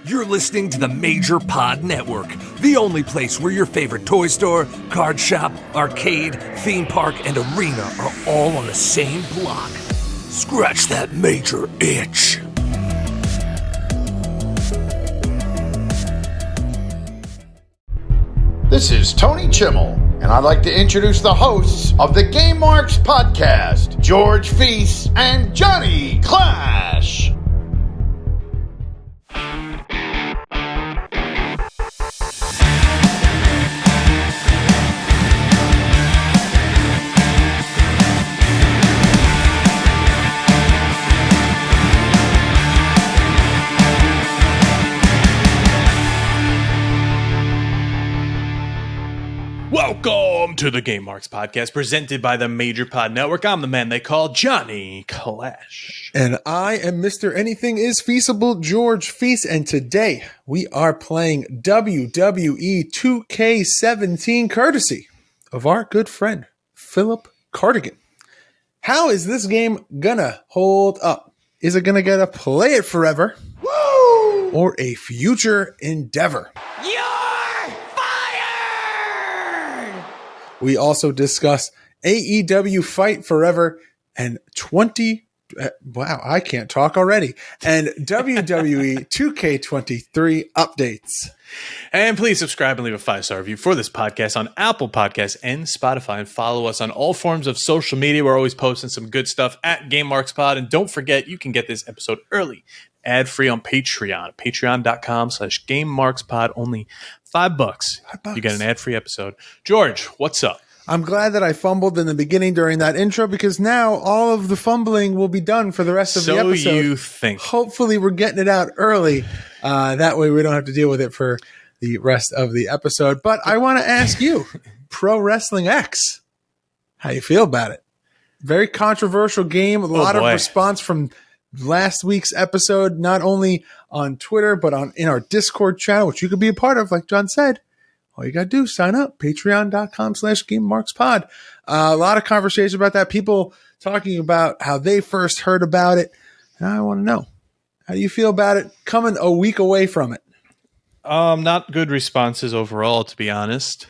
You're listening to the Major Pod Network, the only place where your favorite toy store, card shop, arcade, theme park, and arena are all on the same block. Scratch that major itch. This is Tony Chimmel, and I'd like to introduce the hosts of the Game Marks podcast, George Feis and Johnny Clash. Welcome to the Game Marks podcast presented by the Major Pod Network. I'm the man they call Johnny Clash. And I am Mr. Anything is Feasible, George Feis, and today we are playing WWE 2K17 courtesy of our good friend, Philip Cardigan. How is this game gonna hold up? Is it gonna get a play it forever? Woo! Or a future endeavor? We also discuss AEW Fight Forever and I can't talk already. And WWE 2K23 updates. And please subscribe and leave a 5-star review for this podcast on Apple Podcasts and Spotify. And follow us on all forms of social media. We're always posting some good stuff at Game Marks Pod. And don't forget, you can get this episode early, ad-free on Patreon. Patreon.com/GameMarksPod. Only $5. You get an ad-free episode. George, what's up? I'm glad that I fumbled in the beginning during that intro because now all of the fumbling will be done for the rest of the episode. So you think. Hopefully we're getting it out early. That way we don't have to deal with it for the rest of the episode. But I want to ask you, Pro Wrestling X, how you feel about it? Very controversial game. A lot of response from last week's episode, not only on Twitter, but in our Discord channel, which you could be a part of, like John said. All you got to do, sign up, patreon.com/GameMarksPod. A lot of conversation about that. People talking about how they first heard about it. And I want to know, how do you feel about it coming a week away from it? Not good responses overall, to be honest.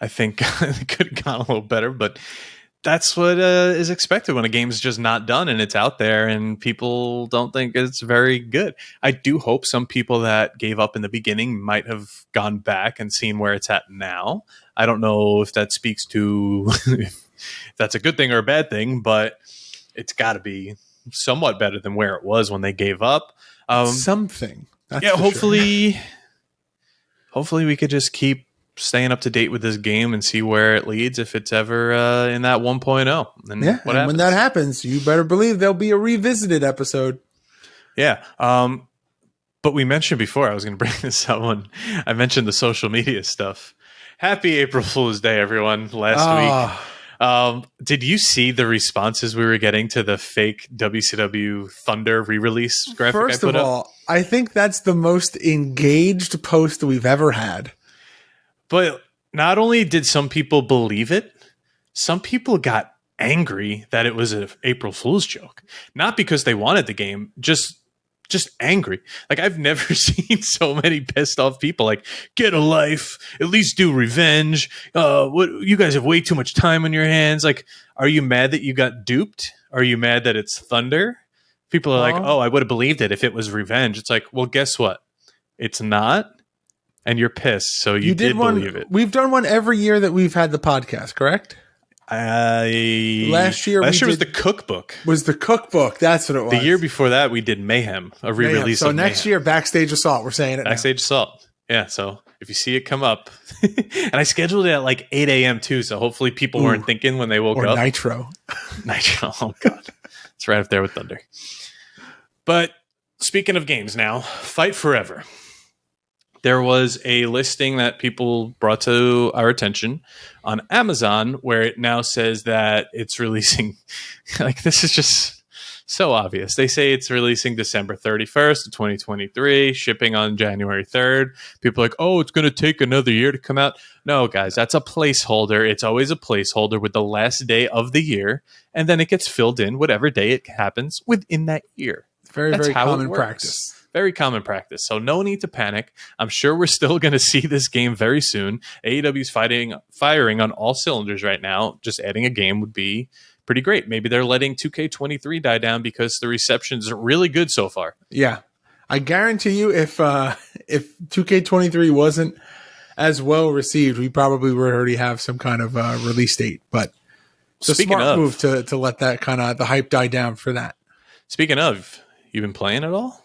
I think it could have gone a little better, but that's what is expected when a game's just not done and it's out there and people don't think it's very good. I do hope some people that gave up in the beginning might have gone back and seen where it's at now. I don't know if that speaks to if that's a good thing or a bad thing, but it's got to be somewhat better than where it was when they gave up. Something. Hopefully we could just keep staying up to date with this game and see where it leads if it's ever in that 1.0. And when that happens, you better believe there'll be a revisited episode. Yeah. But we mentioned before, I was going to bring this up when I mentioned the social media stuff. Happy April Fool's Day, everyone, last week. Did you see the responses we were getting to the fake WCW Thunder re-release graphic First of all, I think that's the most engaged post we've ever had. But not only did some people believe it, some people got angry that it was an April Fool's joke. Not because they wanted the game, just angry. Like, I've never seen so many pissed off people like, get a life, at least do revenge. What, you guys have way too much time on your hands. Like, are you mad that you got duped? Are you mad that it's Thunder? People are like, oh, I would have believed it if it was revenge. It's like, well, guess what? It's not. And you're pissed, so you did believe it. We've done one every year that we've had the podcast, correct? Last year was the cookbook. Was the cookbook? That's what it was. The year before that, we did Mayhem, a re-release. So of next year, Backstage Assault. We're saying it. Backstage Assault. Yeah. So if you see it come up, and I scheduled it at like 8 a.m. too, so hopefully people weren't thinking when they woke up. Nitro. Nitro. Oh god, it's right up there with Thunder. But speaking of games, now Fight Forever. There was a listing that people brought to our attention on Amazon where it now says that it's releasing, like, this is just so obvious. They say it's releasing December 31st of 2023, shipping on January 3rd. People are like, oh, it's going to take another year to come out. No, guys, that's a placeholder. It's always a placeholder with the last day of the year, and then it gets filled in whatever day it happens within that year. Very common practice. Very common practice. So no need to panic. I'm sure we're still going to see this game very soon. AEW's firing on all cylinders right now. Just adding a game would be pretty great. Maybe they're letting 2K23 die down because the reception's really good so far. Yeah. I guarantee you if 2K23 wasn't as well received, we probably would already have some kind of release date. But it's a smart move to let that kind of the hype die down for that. Speaking of, you been playing at all?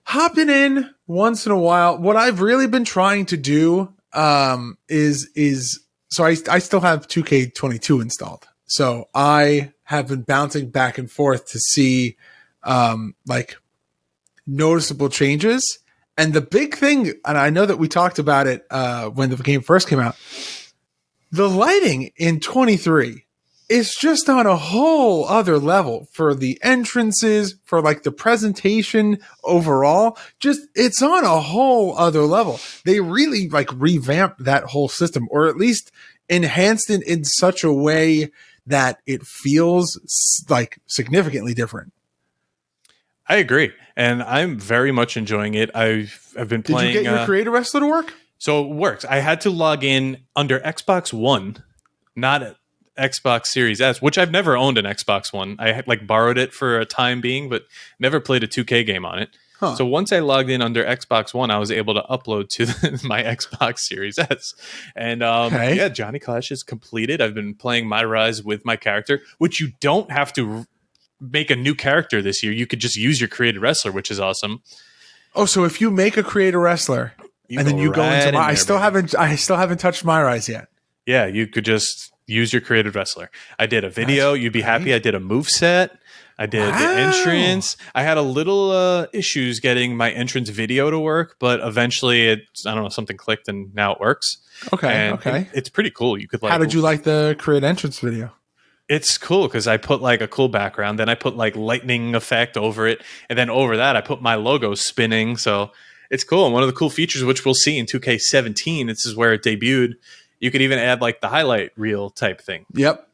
Hopping in once in a while. What I've really been trying to do is so I still have 2K22 installed. So I have been bouncing back and forth to see like noticeable changes. And the big thing, and I know that we talked about it when the game first came out, the lighting in 23 is just on a whole other level for the entrances, for like the presentation overall. Just it's on a whole other level. They really like revamped that whole system, or at least enhanced it in such a way that it feels like significantly different. I agree, and I'm very much enjoying it. I've been playing. Did you get your Creator Wrestler to work? So it works. I had to log in under Xbox One, not Xbox Series S, which I've never owned an Xbox One. I had like borrowed it for a time being, but never played a 2K game on it. Huh. So once I logged in under Xbox One, I was able to upload to my Xbox Series S. And yeah, Johnny Clash is completed. I've been playing My Rise with my character, which you don't have to make a new character this year. You could just use your created wrestler, which is awesome. Oh, so if you make a created wrestler and then you go into I still haven't touched My Rise yet. Yeah, you could just use your created wrestler. I did a video. You'd be happy. I did a move set. I did the entrance. I had a little issues getting my entrance video to work, but eventually something clicked and now it works. Okay. It's pretty cool. You could like. How did you like the create entrance video? It's cool because I put like a cool background, then I put like lightning effect over it, and then over that I put my logo spinning. So it's cool. And one of the cool features, which we'll see in 2K17, this is where it debuted. You could even add like the highlight reel type thing. Yep.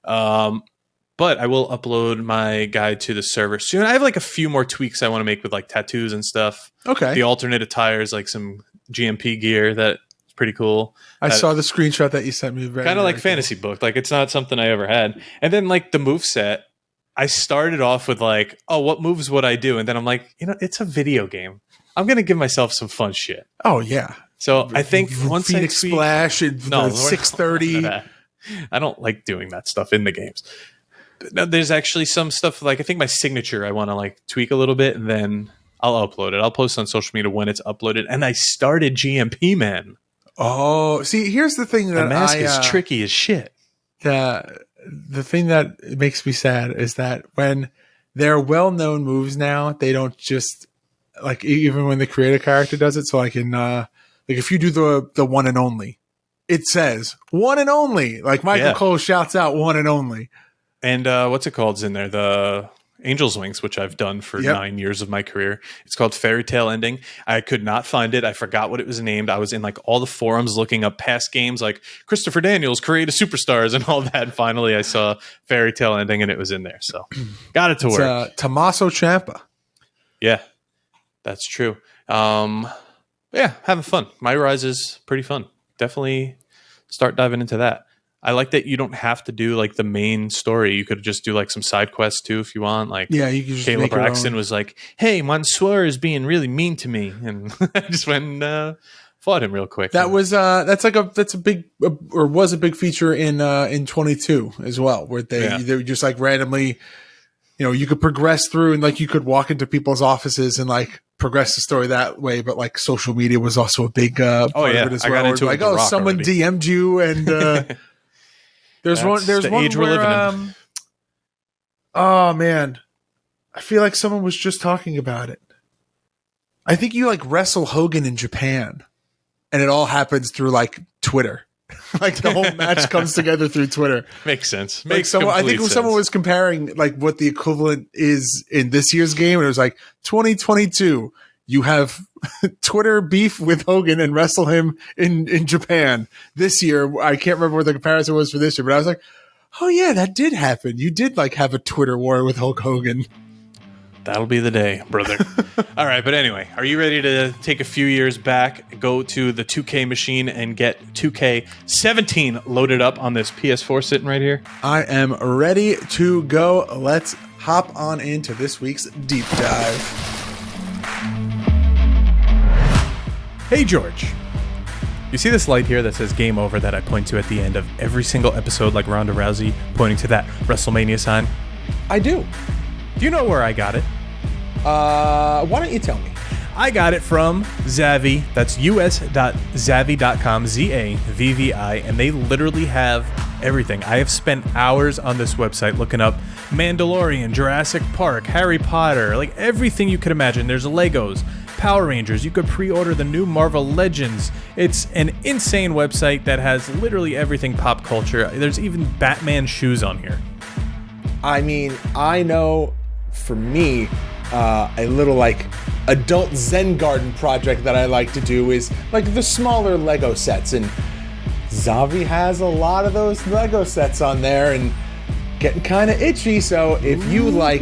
But I will upload my guide to the server soon. I have like a few more tweaks I want to make with like tattoos and stuff. Okay. The alternate attires, like some GMP gear that's pretty cool. I saw the screenshot that you sent me. Kind of like fantasy book. Like it's not something I ever had. And then like the moveset, I started off with like, oh, what moves would I do? And then I'm like, it's a video game. I'm going to give myself some fun shit. Oh, yeah. So I think once Phoenix Splash at 6:30. I don't like doing that stuff in the games. No, there's actually some stuff like I think my signature I want to like tweak a little bit and then I'll upload it. I'll post on social media when it's uploaded. And I started GMP, man. Oh, see, here's the thing that the mask is tricky as shit. The thing that makes me sad is that when they're well-known moves now, they don't just like even when the creative character does it. So like in like if you do the one and only, it says one and only. Like Michael Cole shouts out one and only. And what's it called is in there? The Angel's Wings, which I've done for 9 years of my career. It's called Fairy Tale Ending. I could not find it. I forgot what it was named. I was in like all the forums looking up past games like Christopher Daniels, Creative Superstars and all that. And finally, I saw Fairy Tale Ending and it was in there. So got it to work. Tommaso Ciampa. Yeah, that's true. Yeah, having fun. My Rise is pretty fun. Definitely start diving into that. I like that you don't have to do like the main story. You could just do like some side quests too if you want. Like, yeah, you can just Caleb Braxton was like, "Hey, Mansoor is being really mean to me," and I just went and fought him real quick. That was that's a big or was a big feature in 22 as well, where they just like randomly, you could progress through and like you could walk into people's offices and like progress the story that way. But like social media was also a big part of it as well. I got into like, someone already DM'd you and. There's one where, oh man, I feel like someone was just talking about it. I think you like wrestle Hogan in Japan and it all happens through like Twitter. Like the whole match comes together through Twitter. Makes sense. I think someone was comparing like what the equivalent is in this year's game. And it was like 2022. You have Twitter beef with Hogan and wrestle him in Japan this year. I can't remember what the comparison was for this year, but I was like, oh yeah, that did happen. You did like have a Twitter war with Hulk Hogan. That'll be the day, brother. All right, but anyway, are you ready to take a few years back, go to the 2K machine, and get 2K17 loaded up on this PS4 sitting right here? I am ready to go. Let's hop on into this week's deep dive. Hey, George. You see this light here that says game over that I point to at the end of every single episode, like Ronda Rousey pointing to that WrestleMania sign? I do. Do you know where I got it? Why don't you tell me? I got it from Zavvi. That's us.zavvi.com, Z-A-V-V-I, and they literally have everything. I have spent hours on this website looking up Mandalorian, Jurassic Park, Harry Potter, like everything you could imagine. There's Legos, Power Rangers. You could pre-order the new Marvel Legends. It's an insane website that has literally everything pop culture. There's even Batman shoes on here. I mean, I know for me, a little like adult Zen garden project that I like to do is like the smaller Lego sets, and Zavvi has a lot of those Lego sets on there and getting kind of itchy. So if you like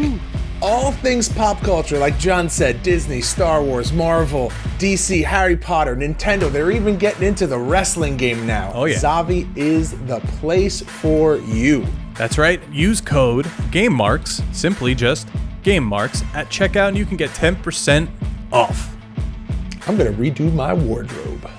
all things pop culture, like John said, Disney, Star Wars, Marvel, DC, Harry Potter, Nintendo, they're even getting into the wrestling game now. Oh, yeah. Zavvi is the place for you. That's right. Use code GameMarks, simply just GameMarks, at checkout, and you can get 10% off. I'm going to redo my wardrobe.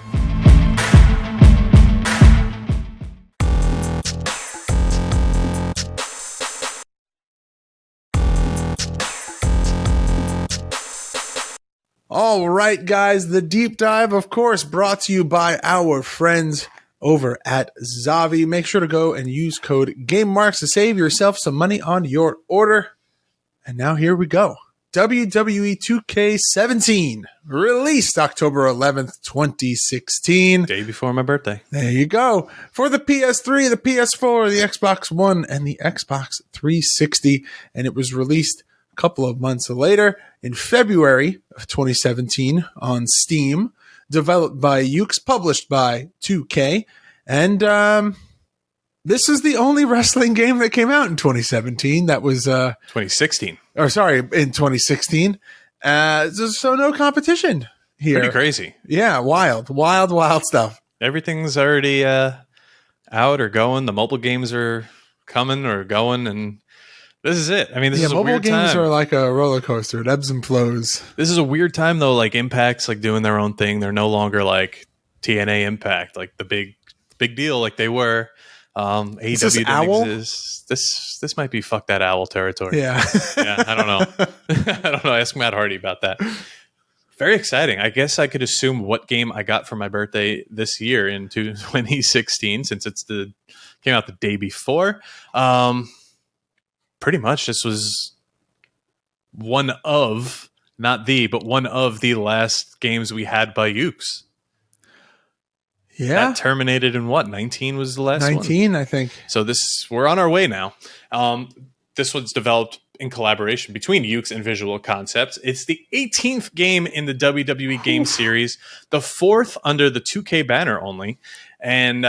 All right, guys, the deep dive, of course, brought to you by our friends over at Zavvi. Make sure to go and use code GameMarks to save yourself some money on your order. And now here we go. WWE 2K17, released October 11th, 2016. Day before my birthday. There you go. For the PS3, the PS4, the Xbox One, and the Xbox 360. And it was released a couple of months later in February of 2017 on Steam. Developed by Yuke's, published by 2K. And this is the only wrestling game that came out in 2017. That was 2016. Or sorry, in 2016. So no competition here. Pretty crazy. Yeah, wild stuff. Everything's already out or going. The mobile games are coming or going, and this is it. I mean, this is a mobile weird games time. are like a roller coaster. It ebbs and flows. This is a weird time, though. Like Impact's like doing their own thing. They're no longer like TNA Impact, like the big deal, like they were. AEW didn't Owl? exist. This might be fuck that owl territory. Yeah. Yeah, I don't know. I don't know. Ask Matt Hardy about that. Very exciting. I guess I could assume what game I got for my birthday this year in 2016, since came out the day before. Pretty much this was one of the last games we had by Ukes. Yeah. That terminated in what? 19 was the last 19, one? I think. So we're on our way now. This was developed in collaboration between Ukes and Visual Concepts. It's the 18th game in the WWE game series, the fourth under the 2K banner only. And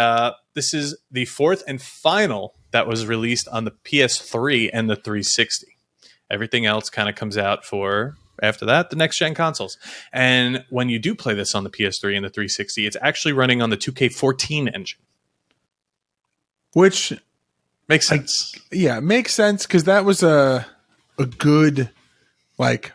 this is the fourth and final that was released on the PS3 and the 360. Everything else kind of comes out for, after that, the next-gen consoles. And when you do play this on the PS3 and the 360, it's actually running on the 2K14 engine. Which makes sense. Makes sense, because that was a good, like,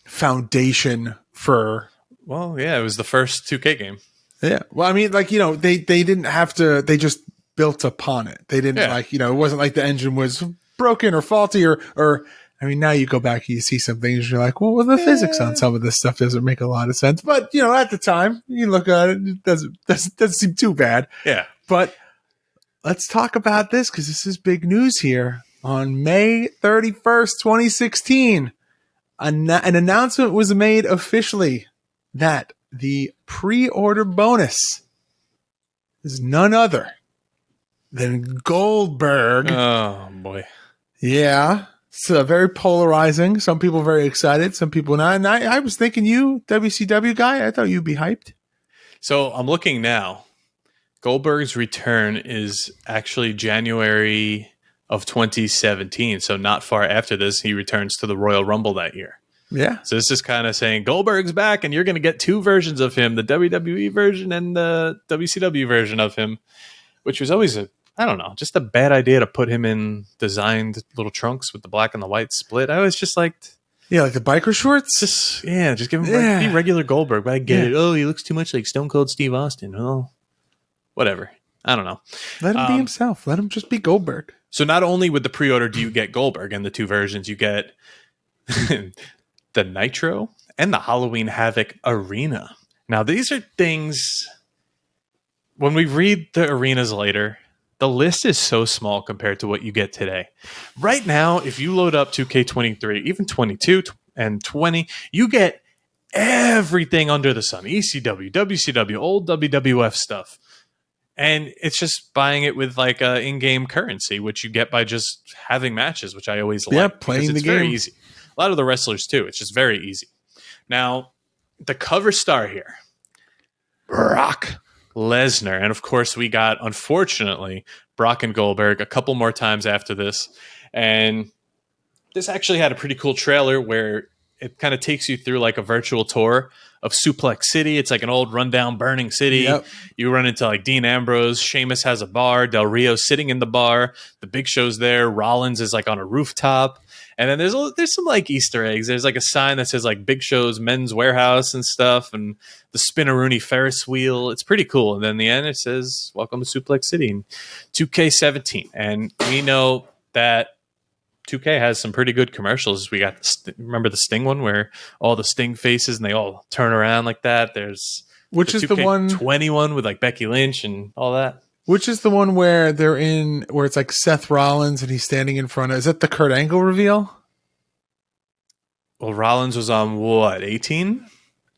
foundation for... Well, yeah, it was the first 2K game. Yeah. Well, I mean, like, they didn't have to... They just built upon it. They didn't, it wasn't like the engine was broken or faulty or I mean, now you go back, you see some things, you're like, well, the physics on some of this stuff doesn't make a lot of sense. But, at the time, you look at it, it doesn't seem too bad. Yeah. But let's talk about this, because this is big news here. On May 31st, 2016, an announcement was made officially that the pre-order bonus is none other than Goldberg. Oh, boy. Yeah. It's very polarizing. Some people very excited. Some people not. And I was thinking you, WCW guy, I thought you'd be hyped. So I'm looking now. Goldberg's return is actually January of 2017. So not far after this, he returns to the Royal Rumble that year. Yeah. So this is kind of saying Goldberg's back, and you're going to get two versions of him, the WWE version and the WCW version of him, which was always just a bad idea to put him in designed little trunks with the black and the white split. I always just liked... Yeah, like the biker shorts? Just give him be regular Goldberg. But I get it. Oh, he looks too much like Stone Cold Steve Austin. Oh, whatever. I don't know. Let him be himself. Let him just be Goldberg. So not only with the pre-order do you get Goldberg and the two versions, you get the Nitro and the Halloween Havoc Arena. Now, these are things, when we read the arenas later, the list is so small compared to what you get today. Right now, if you load up 2K23, even 22 and 20, you get everything under the sun. ECW, WCW, old WWF stuff. And it's just buying it with like in-game currency, which you get by just having matches, which I always like. Yeah, playing the game. Very easy. A lot of the wrestlers too. It's just very easy. Now, the cover star here, Brock Lesnar. And of course, we got, unfortunately, Brock and Goldberg a couple more times after this. And this actually had a pretty cool trailer where it kind of takes you through like a virtual tour of Suplex City. It's like an old rundown burning city. Yep. You run into like Dean Ambrose. Sheamus has a bar. Del Rio sitting in the bar. The Big Show's there. Rollins is like on a rooftop. And then there's some like Easter eggs. There's like a sign that says like Big Show's Men's Warehouse and stuff, and the Spinaroonie Ferris wheel. It's pretty cool. And then in the end it says, "Welcome to Suplex City" in 2K17. And we know that 2K has some pretty good commercials. We got remember the Sting one where all the Sting faces and they all turn around like that. There's which is the one 21 with like Becky Lynch and all that. Which is the one where where it's like Seth Rollins and he's standing in front of, is that the Kurt Angle reveal? Well, Rollins was on what, 18?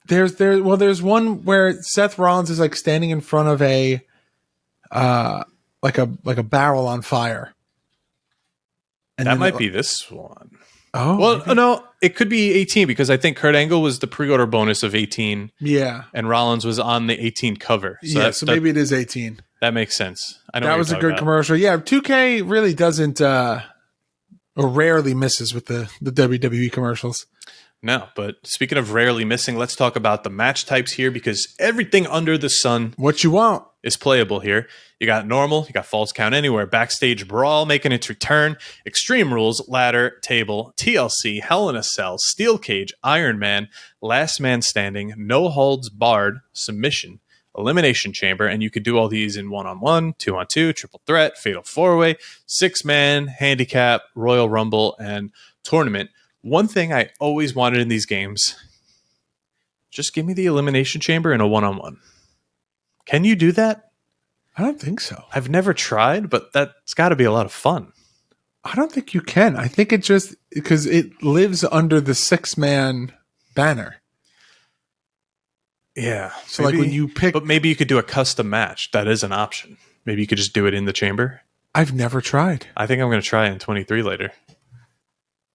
There's one where Seth Rollins is like standing in front of a like a barrel on fire. And that might be this one. Oh, well, maybe. No, it could be 18 because I think Kurt Angle was the pre-order bonus of 18. Yeah. And Rollins was on the 18 cover. So maybe it is 18. That makes sense. I know that was a good commercial. Yeah, 2K really doesn't or rarely misses with the WWE commercials. No, but speaking of rarely missing, let's talk about the match types here because everything under the sun what you want is playable here. You got normal, you got falls count anywhere, backstage brawl making its return, extreme rules, ladder, table, TLC, Hell in a Cell, steel cage, Iron Man, last man standing, no holds barred, submission, elimination chamber, and you could do all these in 1-on-1, 2-on-2, triple threat, fatal 4-way, 6-man, handicap, Royal Rumble, and tournament. One thing I always wanted in these games, just give me the elimination chamber in a 1-on-1. Can you do that? I don't think so. I've never tried, but that's got to be a lot of fun. I don't think you can. I think it just because it lives under the 6-man banner. Yeah. So maybe, like when you pick, but maybe you could do a custom match. That is an option. Maybe you could just do it in the chamber. I've never tried. I think I'm going to try in 23 later.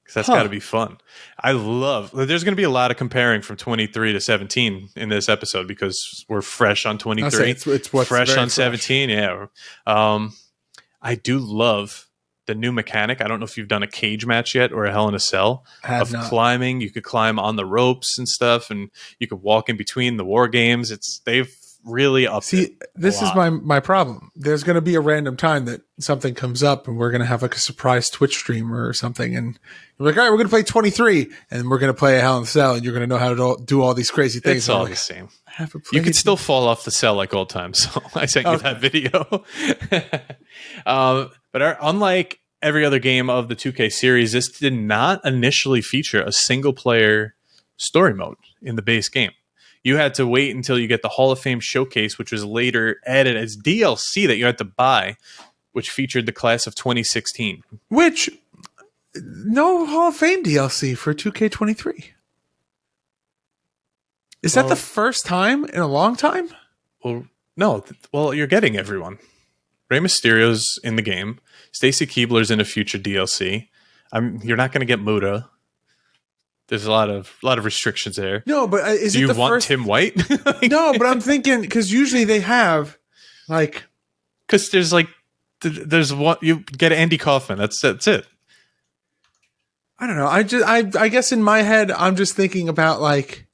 Because that's got to be fun. There's going to be a lot of comparing from 23 to 17 in this episode because we're fresh on 23. It's what's fresh on fresh. 17. Yeah. I do love the new mechanic. I don't know if you've done a cage match yet or a Hell in a Cell of climbing. You could climb on the ropes and stuff, and you could walk in between the war games. They've really upped it. This is my problem. There's going to be a random time that something comes up and we're going to have like a surprise Twitch stream or something. And you're like, all right, we're going to play 23 and we're going to play a Hell in a Cell and you're going to know how to do all these crazy things. It's all the same. You could still fall off the cell like old times. So I sent you that video. But unlike every other game of the 2K series, this did not initially feature a single player story mode in the base game. You had to wait until you get the Hall of Fame Showcase, which was later added as DLC that you had to buy, which featured the class of 2016. Which, no Hall of Fame DLC for 2K23. Is that the first time in a long time? Well, no. Well, you're getting everyone. Rey Mysterio's in the game. Stacy Keibler's in a future DLC. You're not going to get Muta. There's a lot of restrictions there. No, but is it the want first... Tim White? No, but I'm thinking because usually they have like because there's like There's one. You get Andy Kaufman. That's it. I don't know. I guess in my head, I'm just thinking about like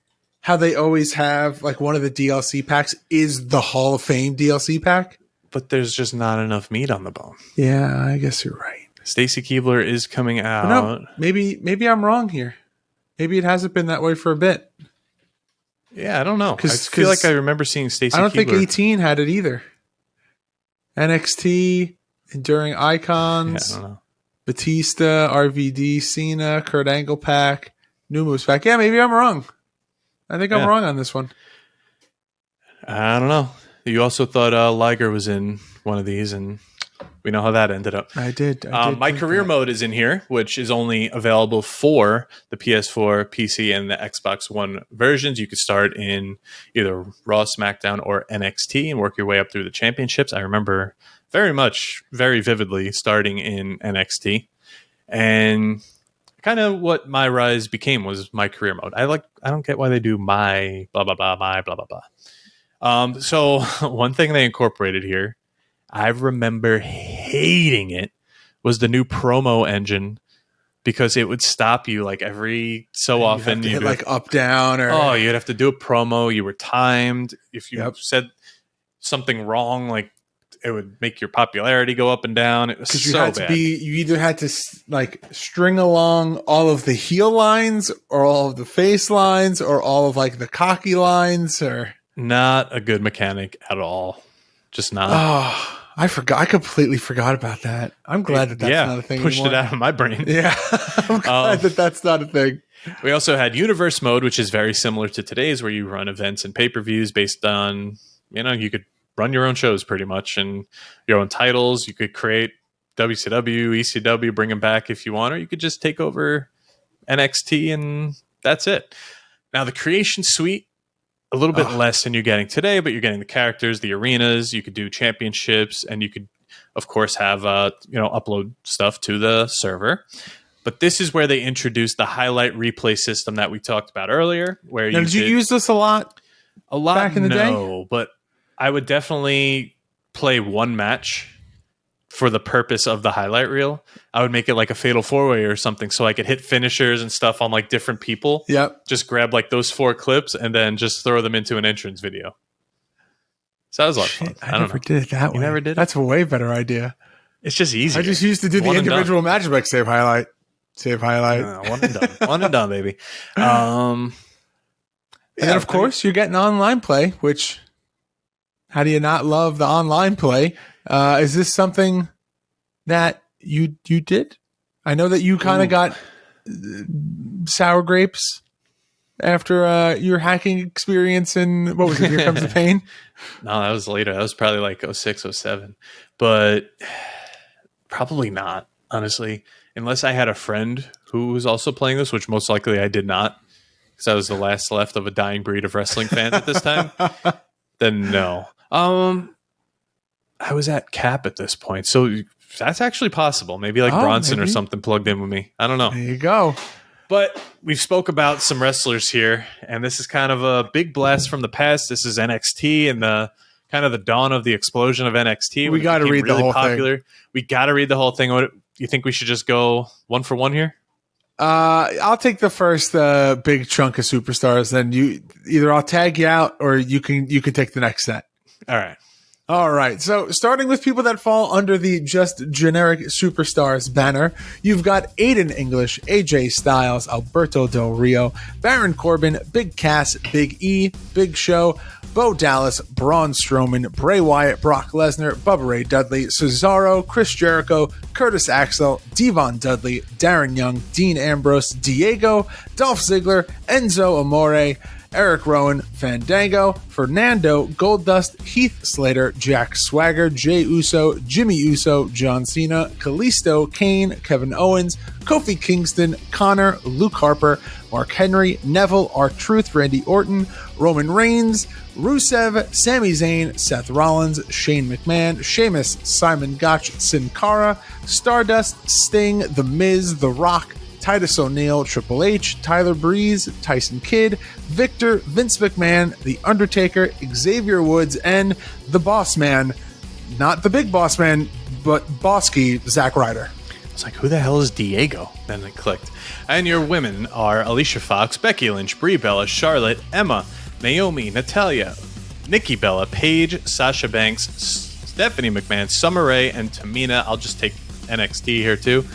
how they always have like one of the DLC packs is the Hall of Fame DLC pack. But there's just not enough meat on the bone. Yeah, I guess you're right. Stacy Keibler is coming out. No, maybe I'm wrong here. Maybe it hasn't been that way for a bit. Yeah, I don't know. I feel like I remember seeing Stacy Keibler. I don't think 18 had it either. NXT, Enduring Icons, Yeah, I don't know. Batista, RVD, Cena, Kurt Angle pack, New Moves pack. Yeah, maybe I'm wrong. I think I'm wrong on this one. I don't know. You also thought Liger was in one of these, and we know how that ended up. I did. My career mode is in here, which is only available for the PS4, PC, and the Xbox One versions. You could start in either Raw, SmackDown, or NXT and work your way up through the championships. I remember very vividly starting in NXT, and kind of what my rise became was my career mode. I don't get why they do my blah blah blah, my blah blah blah. So one thing they incorporated here, I remember hating it, was the new promo engine, because it would stop you like every so often. You'd hit like up down or you'd have to do a promo. You were timed. If you said something wrong, like it would make your popularity go up and down. It was so bad. You either had to like string along all of the heel lines or all of the face lines or all of like the cocky lines, or not a good mechanic at all. Just not. Oh, I forgot. I completely forgot about that. I'm glad that's not a thing pushed anymore. it out of my brain. Yeah, I'm glad that's not a thing. We also had Universe Mode, which is very similar to today's, where you run events and pay-per-views based on, you could run your own shows pretty much and your own titles. You could create WCW, ECW, bring them back if you want, or you could just take over NXT and that's it. Now the Creation Suite, a little bit less than you're getting today, but you're getting the characters, the arenas. You could do championships, and you could, of course, have upload stuff to the server. But this is where they introduced the highlight replay system that we talked about earlier. Where now, did you use this a lot? Back in the day? No, but I would definitely play one match for the purpose of the highlight reel. I would make it like a fatal 4-way or something, so I could hit finishers and stuff on like different people. Yep. Just grab like those 4 clips and then just throw them into an entrance video. So that was a lot of fun. I never did it that way. You never did it? That's a way better idea. It's just easy. I just used to do the individual matches, like save highlight. One and done. One and done, baby. And then, of course, you're getting online play, which, how do you not love the online play? Is this something that you did? I know that you kind of got sour grapes after your hacking experience in, what was it, Here Comes the Pain? No, that was later. That was probably like 06, 07. But probably not, honestly. Unless I had a friend who was also playing this, which most likely I did not, because I was the last left of a dying breed of wrestling fans at this time, then no. I was at cap at this point, so that's actually possible. Maybe like Bronson or something plugged in with me. I don't know. There you go. But we've spoke about some wrestlers here, and this is kind of a big blast from the past. This is NXT and the kind of the dawn of the explosion of NXT. We got to read the whole thing. We got to read the whole thing. What, you think we should just go one for one here? I'll take the first big chunk of superstars. Then I'll tag you out, or you can take the next set. All right. So starting with people that fall under the just generic superstars banner, you've got Aiden English, AJ Styles, Alberto Del Rio, Baron Corbin, Big Cass, Big E, Big Show, Bo Dallas, Braun Strowman, Bray Wyatt, Brock Lesnar, Bubba Ray Dudley, Cesaro, Chris Jericho, Curtis Axel, Devon Dudley, Darren Young, Dean Ambrose, Diego, Dolph Ziggler, Enzo Amore, Eric Rowan, Fandango, Fernando, Goldust, Heath Slater, Jack Swagger, Jey Uso, Jimmy Uso, John Cena, Kalisto, Kane, Kevin Owens, Kofi Kingston, Connor, Luke Harper, Mark Henry, Neville, R-Truth, Randy Orton, Roman Reigns, Rusev, Sami Zayn, Seth Rollins, Shane McMahon, Sheamus, Simon Gotch, Sin Cara, Stardust, Sting, The Miz, The Rock, Titus O'Neil, Triple H, Tyler Breeze, Tyson Kidd, Victor, Vince McMahon, The Undertaker, Xavier Woods, and The Boss Man. Not the Big Boss Man, Bosky, Zack Ryder. It's like, who the hell is Diego? Then it clicked. And your women are Alicia Fox, Becky Lynch, Brie Bella, Charlotte, Emma, Naomi, Natalia, Nikki Bella, Paige, Sasha Banks, Stephanie McMahon, Summer Rae, and Tamina. I'll just take NXT here too.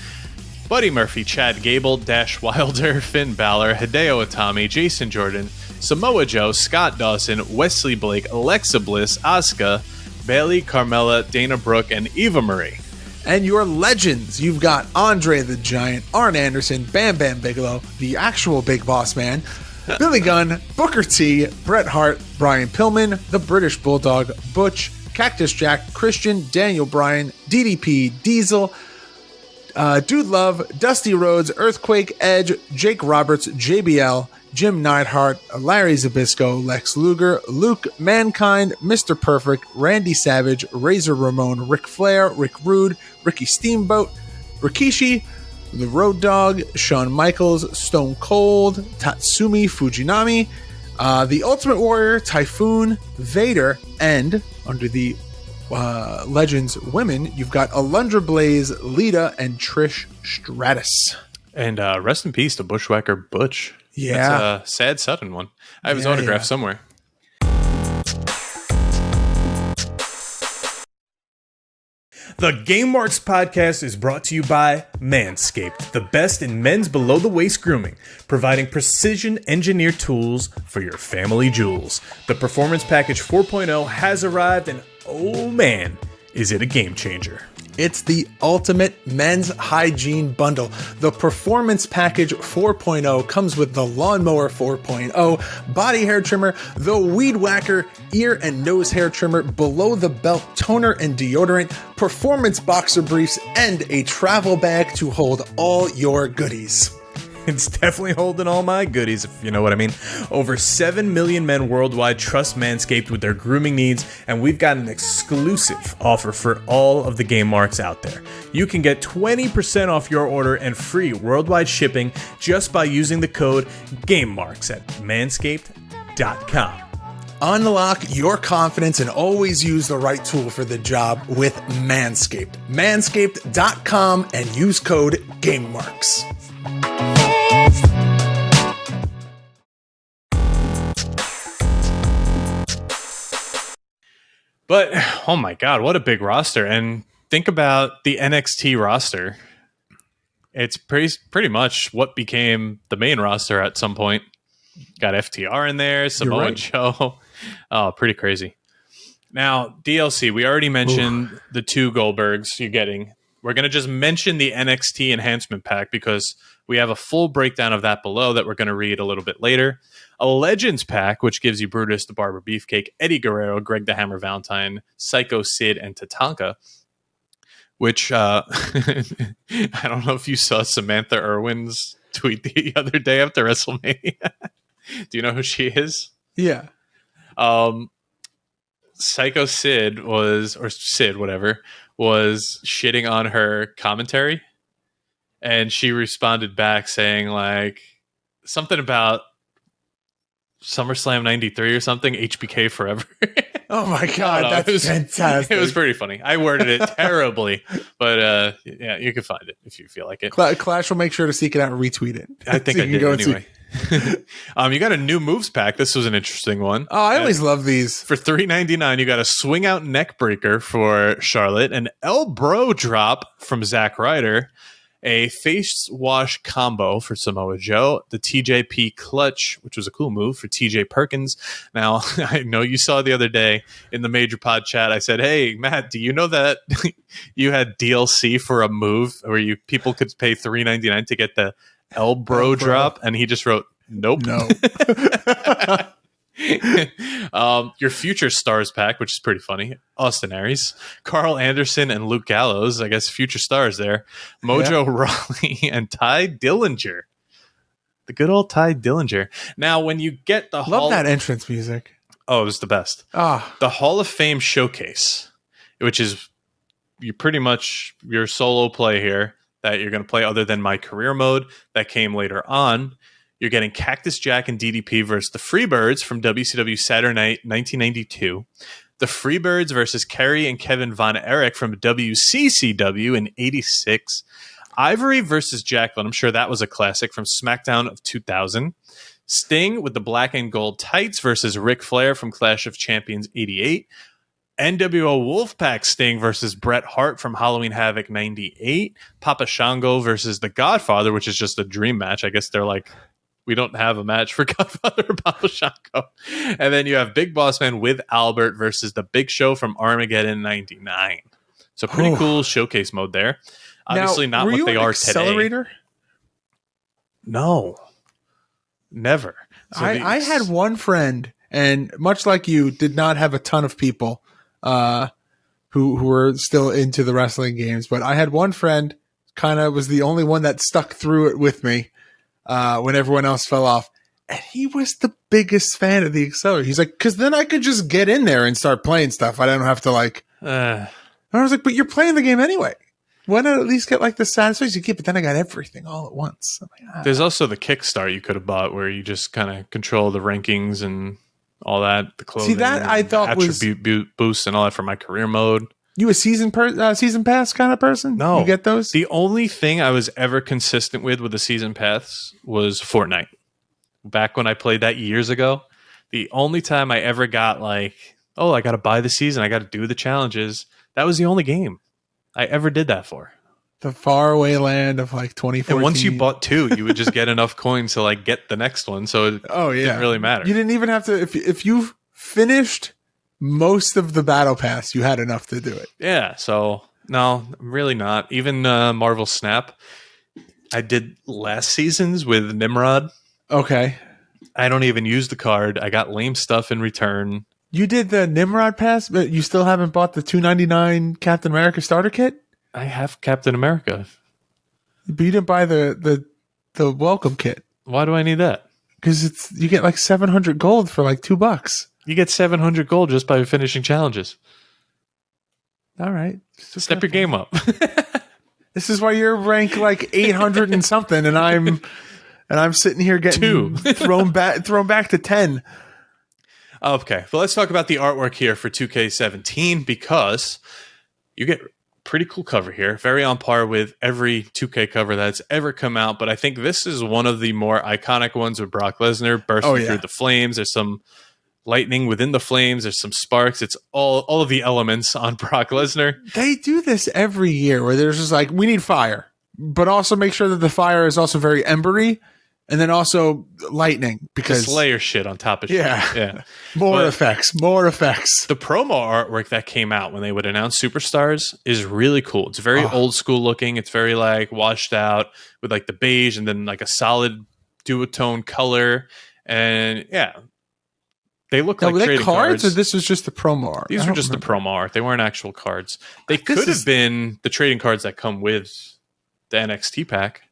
Buddy Murphy, Chad Gable, Dash Wilder, Finn Balor, Hideo Itami, Jason Jordan, Samoa Joe, Scott Dawson, Wesley Blake, Alexa Bliss, Asuka, Bayley, Carmella, Dana Brooke, and Eva Marie. And your legends, you've got Andre the Giant, Arn Anderson, Bam Bam Bigelow, the actual Big Boss Man, Billy Gunn, Booker T, Bret Hart, Brian Pillman, the British Bulldog, Butch, Cactus Jack, Christian, Daniel Bryan, DDP, Diesel, Dude Love, Dusty Rhodes, Earthquake, Edge, Jake Roberts, JBL, Jim Neidhart, Larry Zbyszko, Lex Luger, Luke, Mankind, Mr. Perfect, Randy Savage, Razor Ramon, Ric Flair, Rick Rude, Ricky Steamboat, Rikishi, The Road Dogg, Shawn Michaels, Stone Cold, Tatsumi Fujinami, The Ultimate Warrior, Typhoon, Vader, and under the Legends women, you've got Alundra Blaze, Lita, and Trish Stratus. And rest in peace to Bushwhacker Butch. Yeah. That's a sad sudden one. I have his autograph somewhere. The Game Marks podcast is brought to you by Manscaped, the best in men's below-the-waist grooming, providing precision-engineered tools for your family jewels. The Performance Package 4.0 has arrived, and oh man, is it a game changer. It's the ultimate men's hygiene bundle. The Performance Package 4.0 comes with the Lawnmower 4.0, body hair trimmer, the Weed Whacker ear and nose hair trimmer, below the belt toner and deodorant, performance boxer briefs, and a travel bag to hold all your goodies. It's definitely holding all my goodies, if you know what I mean. Over 7 million men worldwide trust Manscaped with their grooming needs, and we've got an exclusive offer for all of the Game Marks out there. You can get 20% off your order and free worldwide shipping just by using the code GameMarks at manscaped.com. Unlock your confidence and always use the right tool for the job with Manscaped. Manscaped.com and use code GameMarks. But, oh my God, what a big roster. And think about the NXT roster. It's pretty much what became the main roster at some point. Got FTR in there, Samoa Joe. Oh, pretty crazy. Now, DLC, we already mentioned the two Goldbergs you're getting. We're going to just mention the NXT Enhancement Pack because we have a full breakdown of that below that we're going to read a little bit later. A Legends Pack, which gives you Brutus the Barber Beefcake, Eddie Guerrero, Greg the Hammer Valentine, Psycho Sid, and Tatanka. Which, I don't know if you saw Samantha Irwin's tweet the other day after WrestleMania. Do you know who she is? Yeah. Psycho Sid was shitting on her commentary, and she responded back saying like something about SummerSlam 93 or something, HBK forever. Oh my God, that's fantastic. It was pretty funny. I worded it terribly, but yeah, you can find it if you feel like it. Clash will make sure to seek it out and retweet it. I think so I did anyway. You got a new moves pack. This was an interesting one. Oh, I always love these. For $3.99, you got a swing out neck breaker for Charlotte, an elbow drop from Zack Ryder, a face wash combo for Samoa Joe, the TJP clutch, which was a cool move for TJ Perkins. Now, I know you saw the other day in the Major Pod chat, I said, hey, Matt, do you know that you had DLC for a move where people could pay $3.99 to get the elbow drop? And he just wrote, nope. No. Your Future Stars pack, which is pretty funny. Austin Aries, Carl Anderson, and Luke Gallows. I guess future stars there. Mojo Rawley and Ty Dillinger. The good old Ty Dillinger. Now, when you get the love that entrance music. Oh, it was the best. The Hall of Fame Showcase, which is pretty much your solo play here that you're going to play other than My Career Mode that came later on. You're getting Cactus Jack and DDP versus the Freebirds from WCW Saturday Night 1992. The Freebirds versus Kerry and Kevin Von Erich from WCCW in 86. Ivory versus Jacqueline. I'm sure that was a classic from SmackDown of 2000. Sting with the black and gold tights versus Ric Flair from Clash of Champions 88. NWO Wolfpack Sting versus Bret Hart from Halloween Havoc 98. Papa Shango versus The Godfather, which is just a dream match. I guess they're like, we don't have a match for Godfather or Papa Shango. And then you have Big Boss Man with Albert versus The Big Show from Armageddon 99. So pretty cool showcase mode there. Obviously now, not what they are Accelerator? today. No. Never. So I had one friend, and much like you, did not have a ton of people who were still into the wrestling games. But I had one friend, kind of was the only one that stuck through it with me when everyone else fell off. And he was the biggest fan of the Accelerator. He's like, because then I could just get in there and start playing stuff. I don't have to like. I was like, but you're playing the game anyway. Why not at least get like the satisfaction you get? But then I got everything all at once. I'm like, There's also the Kickstart you could have bought where you just kind of control the rankings and all that. The clothing. See, that I thought attribute boosts and all that for my career mode. You a season pass kind of person? No. You get those? The only thing I was ever consistent with the season pass was Fortnite. Back when I played that years ago, the only time I ever got like, oh, I got to buy the season, I got to do the challenges. That was the only game I ever did that for. The faraway land of like 2014. And once you bought two, you would just get enough coins to like get the next one. So it didn't really matter. You didn't even have to, if you finished most of the battle pass, you had enough to do it. Yeah. So no, I'm really not. Even Marvel Snap, I did last season's with Nimrod. Okay. I don't even use the card. I got lame stuff in return. You did the Nimrod pass, but you still haven't bought the $2.99 Captain America starter kit? I have Captain America. But you didn't buy the welcome kit. Why do I need that? Because you get like 700 gold for like $2. You get 700 gold just by finishing challenges. All right. Step your game up. This is why you're ranked like 800 and something, and I'm sitting here getting thrown back to 10. Okay, well, let's talk about the artwork here for 2K17 because you get pretty cool cover here. Very on par with every 2K cover that's ever come out, but I think this is one of the more iconic ones with Brock Lesnar bursting through the flames. There's some lightning within the flames. There's some sparks. It's all of the elements on Brock Lesnar. They do this every year where there's just like, we need fire, but also make sure that the fire is also very embery. And then also lightning because Slayer shit on top of shit. Yeah. More effects. The promo artwork that came out when they would announce superstars is really cool. It's very old school looking. It's very like washed out with like the beige and then like a solid duotone color. And yeah, they look like trading cards. Or this was just the promo art? These were just the promo art. They weren't actual cards. They could have been the trading cards that come with the NXT pack.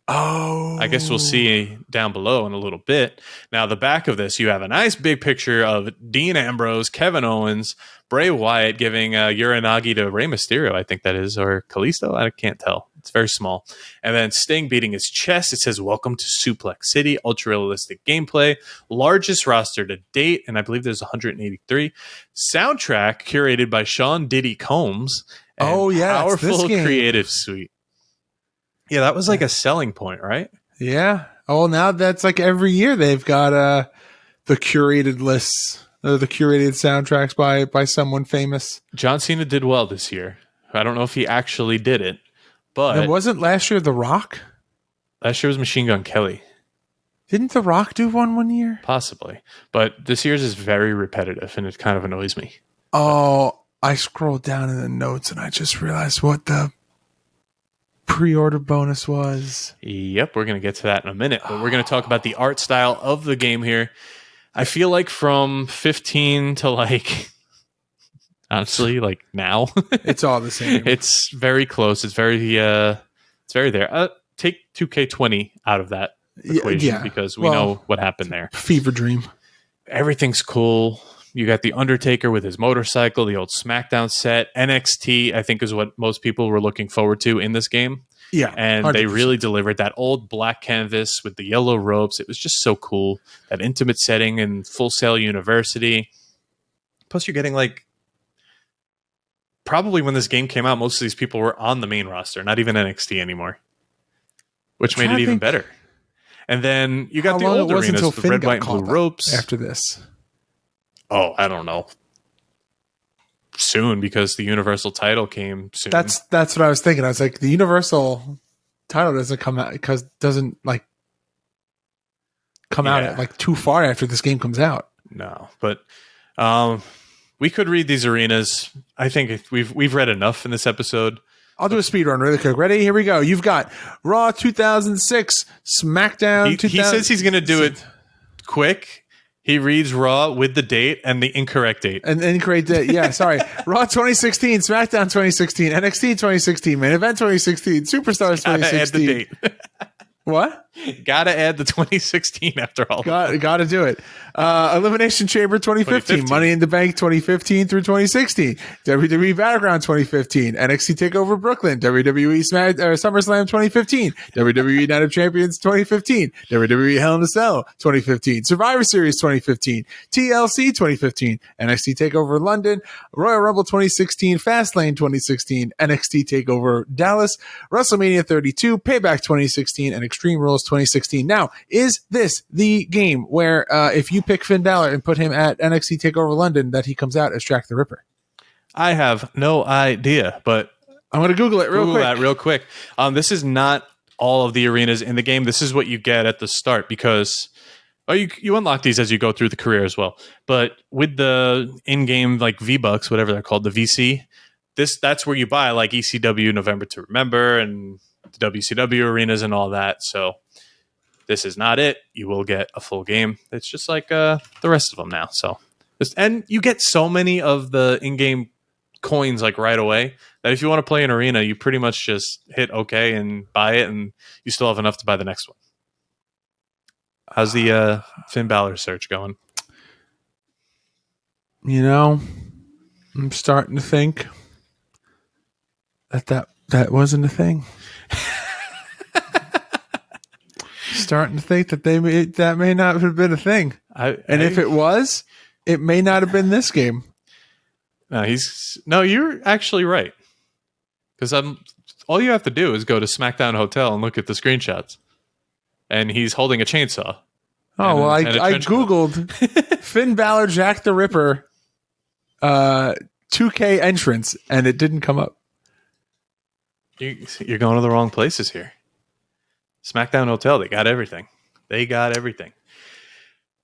Oh, I guess we'll see down below in a little bit. Now, the back of this, you have a nice big picture of Dean Ambrose, Kevin Owens, Bray Wyatt giving Uranagi to Rey Mysterio, I think that is, or Kalisto. I can't tell. It's very small. And then Sting beating his chest. It says, "Welcome to Suplex City." Ultra realistic gameplay. Largest roster to date, and I believe there's 183. Soundtrack curated by Sean Diddy Combs. And powerful creative suite. Yeah, that was like a selling point, right? Yeah. Oh, now that's like every year they've got the curated lists, the curated soundtracks by someone famous. John Cena did well this year. I don't know if he actually did it, but and wasn't last year The Rock? Last year was Machine Gun Kelly. Didn't The Rock do one year? Possibly, but this year's is very repetitive, and it kind of annoys me. Oh, I scrolled down in the notes and I just realized what the pre-order bonus was. Yep, we're going to get to that in a minute, but we're going to talk about the art style of the game here. I feel like from 15 to like, honestly, like now, it's all the same. It's very close. It's very there. Take 2K20 out of that equation because we know what happened there. Fever dream. Everything's cool. You got the Undertaker with his motorcycle, the old SmackDown set. NXT, I think, is what most people were looking forward to in this game. Yeah. And 100%. they really delivered that old black canvas with the yellow ropes. It was just so cool. That intimate setting in Full Sail University. Plus, you're getting like probably when this game came out, most of these people were on the main roster, not even NXT anymore, which made it even better. And then you got the old arenas with red, white, and blue ropes. After this. Oh, I don't know. Soon, because the Universal title came soon. That's what I was thinking. I was like, the Universal title doesn't come out because doesn't like come out at like too far after this game comes out. No, but we could read these arenas. I think we've read enough in this episode. I'll do a speed run really quick. Ready? Here we go. You've got Raw 2006, SmackDown. He says he's going to do it quick. He reads Raw with the date and the incorrect date. An incorrect date. Yeah, sorry. Raw 2016, SmackDown 2016, NXT 2016, Main Event 2016, Superstars 2016. Gotta add the date. What? Gotta add the 2016 after all. Gotta do it. Elimination Chamber 2015, Money in the Bank 2015 through 2016, WWE Battleground 2015, NXT TakeOver Brooklyn, WWE SummerSlam 2015, WWE Night of Champions 2015, WWE Hell in a Cell 2015, Survivor Series 2015, TLC 2015, NXT TakeOver London, Royal Rumble 2016, Fastlane 2016, NXT TakeOver Dallas, WrestleMania 32, Payback 2016, and Extreme Rules 2016. Now, is this the game where if you pick Finn Balor and put him at NXT TakeOver London, that he comes out as Jack the Ripper? I have no idea, but I'm going to Google it real quick. This is not all of the arenas in the game. This is what you get at the start because you unlock these as you go through the career as well. But with the in-game like V-Bucks, whatever they're called, the VC, that's where you buy like ECW November to Remember and the WCW arenas and all that. So this is not it. You will get a full game. It's just like the rest of them now. So, and you get so many of the in-game coins like right away that if you want to play an arena, you pretty much just hit OK and buy it, and you still have enough to buy the next one. How's the Finn Balor search going? You know, I'm starting to think that wasn't a thing. Starting to think that that may not have been a thing. If it was, it may not have been this game. No, you're actually right. Because all you have to do is go to SmackDown Hotel and look at the screenshots. And he's holding a chainsaw. Oh, well, I Googled Finn Balor, Jack the Ripper, 2K entrance, and it didn't come up. You're going to the wrong places here. SmackDown Hotel, they got everything.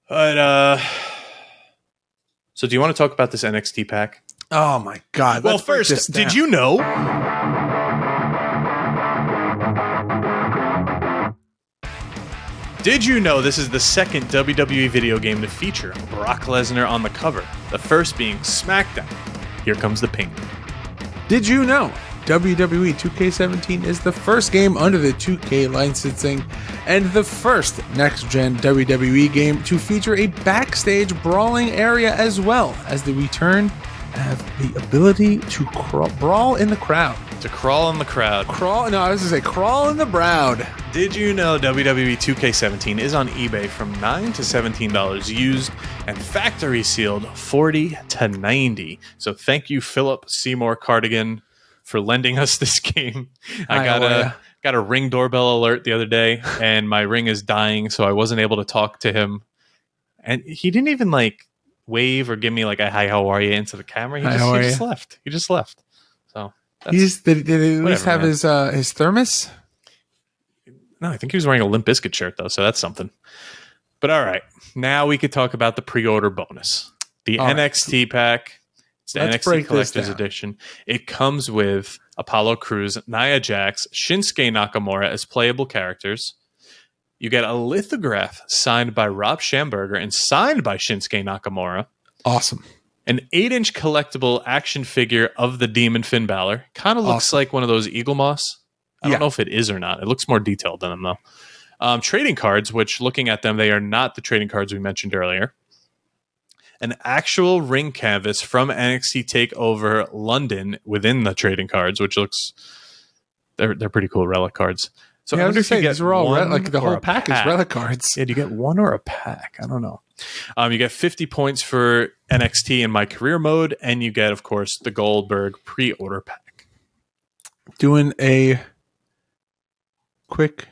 But, so do you want to talk about this NXT pack? Oh my God. Well, first, did you know? Did you know this is the second WWE video game to feature Brock Lesnar on the cover? The first being SmackDown. Here comes the pain. Did you know WWE 2K17 is the first game under the 2K licensing and the first next-gen WWE game to feature a backstage brawling area as well as the return have the ability to brawl in the crowd. To crawl in the crowd. Crawl in the browd. Did you know WWE 2K17 is on eBay from $9 to $17 used and factory sealed $40 to $90? So thank you, Philip Seymour Cardigan, for lending us this game. I got a Ring doorbell alert the other day, and my Ring is dying, so I wasn't able to talk to him. And he didn't even like wave or give me like a hi, how are you into the camera. He just left. He just left. So did he at least have his thermos? No, I think he was wearing a Limp Bizkit shirt though, so that's something. But all right, now we could talk about the pre-order bonus, the NXT pack. It's the NXT Collector's Edition. It comes with Apollo Crews, Nia Jax, Shinsuke Nakamura as playable characters. You get a lithograph signed by Rob Schamberger and signed by Shinsuke Nakamura. Awesome. An 8-inch collectible action figure of the Demon Finn Balor. Kind of looks like one of those Eagle Moss. I don't know if it is or not. It looks more detailed than them, though. Trading cards, which looking at them, they are not the trading cards we mentioned earlier. An actual ring canvas from NXT TakeOver London within the trading cards, which looks... They're pretty cool relic cards. So Yeah, I was wonder just if you saying, get these are all one like the or whole a pack is relic cards. Yeah, do you get one or a pack? I don't know. You get 50 points for NXT in My Career mode, and you get, of course, the Goldberg pre-order pack. Doing a quick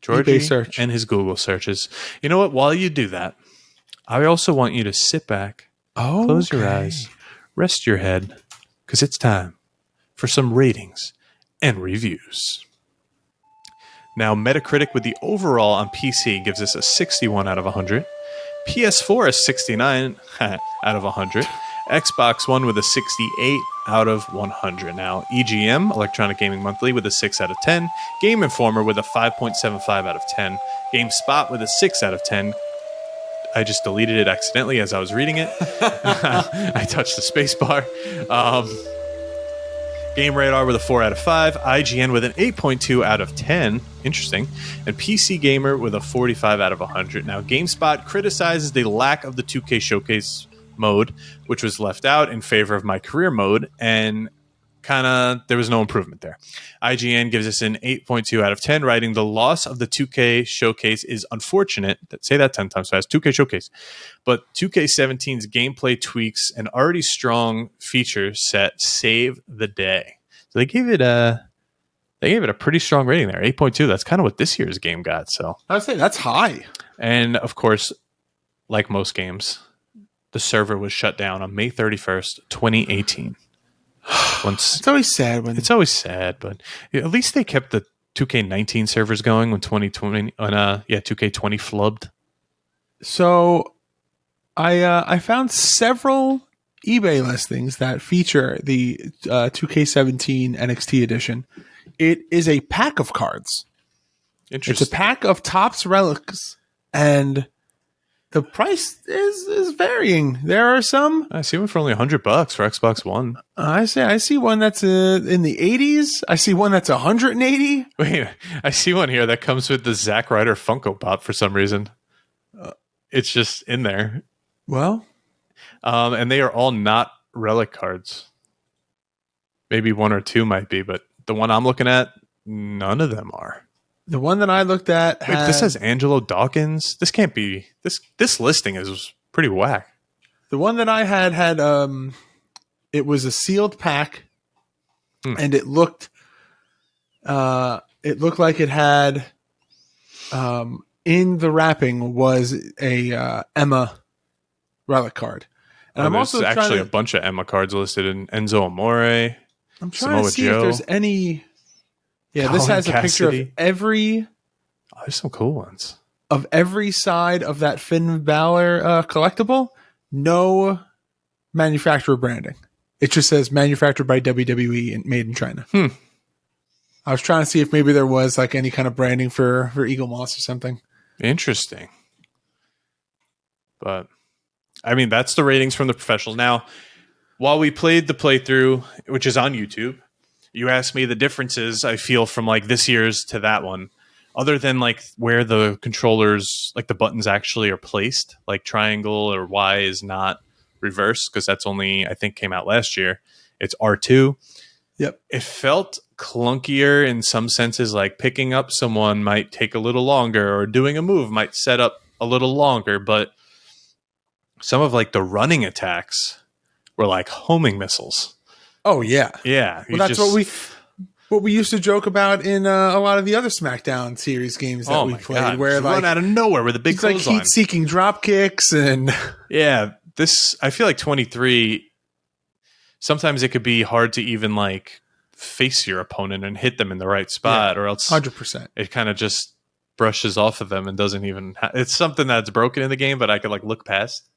Georgie eBay search. and his Google searches. You know what? While you do that, I also want you to sit back, close your eyes, rest your head, because it's time for some ratings and reviews. Now, Metacritic with the overall on PC gives us a 61 out of 100. PS4 is 69 out of 100. Xbox One with a 68 out of 100. Now, EGM, Electronic Gaming Monthly, with a 6 out of 10. Game Informer with a 5.75 out of 10. GameSpot with a 6 out of 10. I just deleted it accidentally as I was reading it. I touched the space bar. Game Radar with a 4 out of 5, IGN with an 8.2 out of 10, interesting, and PC Gamer with a 45 out of 100. Now, GameSpot criticizes the lack of the 2K Showcase mode, which was left out in favor of My Career mode, and there was no improvement there. IGN gives us an 8.2 out of 10, writing the loss of the 2K Showcase is unfortunate. Say that 10 times fast. 2K Showcase. But 2K17's gameplay tweaks an already strong feature set save the day. So they gave it a pretty strong rating there, 8.2. That's kind of what this year's game got. So I would say that's high. And of course, like most games, the server was shut down on May 31st, 2018. It's always sad but at least they kept the 2K19 servers going when 2K20 flubbed. So I found several eBay listings that feature the 2K17 NXT edition. It is a pack of cards. Interesting. It's a pack of Topps relics, and the price is varying. There are some. I see one for only $100 for Xbox One. I see one that's in the 80s. I see one that's 180. Wait, I see one here that comes with the Zack Ryder Funko Pop for some reason. It's just in there. Well, and they are all not relic cards. Maybe one or two might be, but the one I'm looking at, none of them are. The one that I looked at had... This has Angelo Dawkins. This can't be... This listing is pretty whack. The one that I had it was a sealed pack, and it looked like it had in the wrapping was a Emma relic card. And I'm also actually a bunch of Emma cards listed in Enzo Amore. I'm trying to see if there's any... Yeah, Colin this has Cassidy. a picture of every... Oh, there's some cool ones. Of every side of that Finn Balor collectible, no manufacturer branding. It just says manufactured by WWE and made in China. I was trying to see if maybe there was like any kind of branding for Eagle Moss or something. Interesting. But, I mean, that's the ratings from the professionals. Now, while we played the playthrough, which is on YouTube, you asked me the differences I feel from like this year's to that one, other than like where the controllers, like the buttons actually are placed, like triangle or Y is not reversed because that's only, I think, came out last year. It's R2. Yep. It felt clunkier in some senses, like picking up someone might take a little longer or doing a move might set up a little longer, but some of like the running attacks were like homing missiles. Oh yeah, yeah. Well, that's what we used to joke about in a lot of the other SmackDown series games that we played, God. where like run out of nowhere with a big like heat-seeking drop kicks and this. I feel like 23. Sometimes it could be hard to even like face your opponent and hit them in the right spot, or else 100%. It kind of just brushes off of them and doesn't even. It's something that's broken in the game, but I could like look past.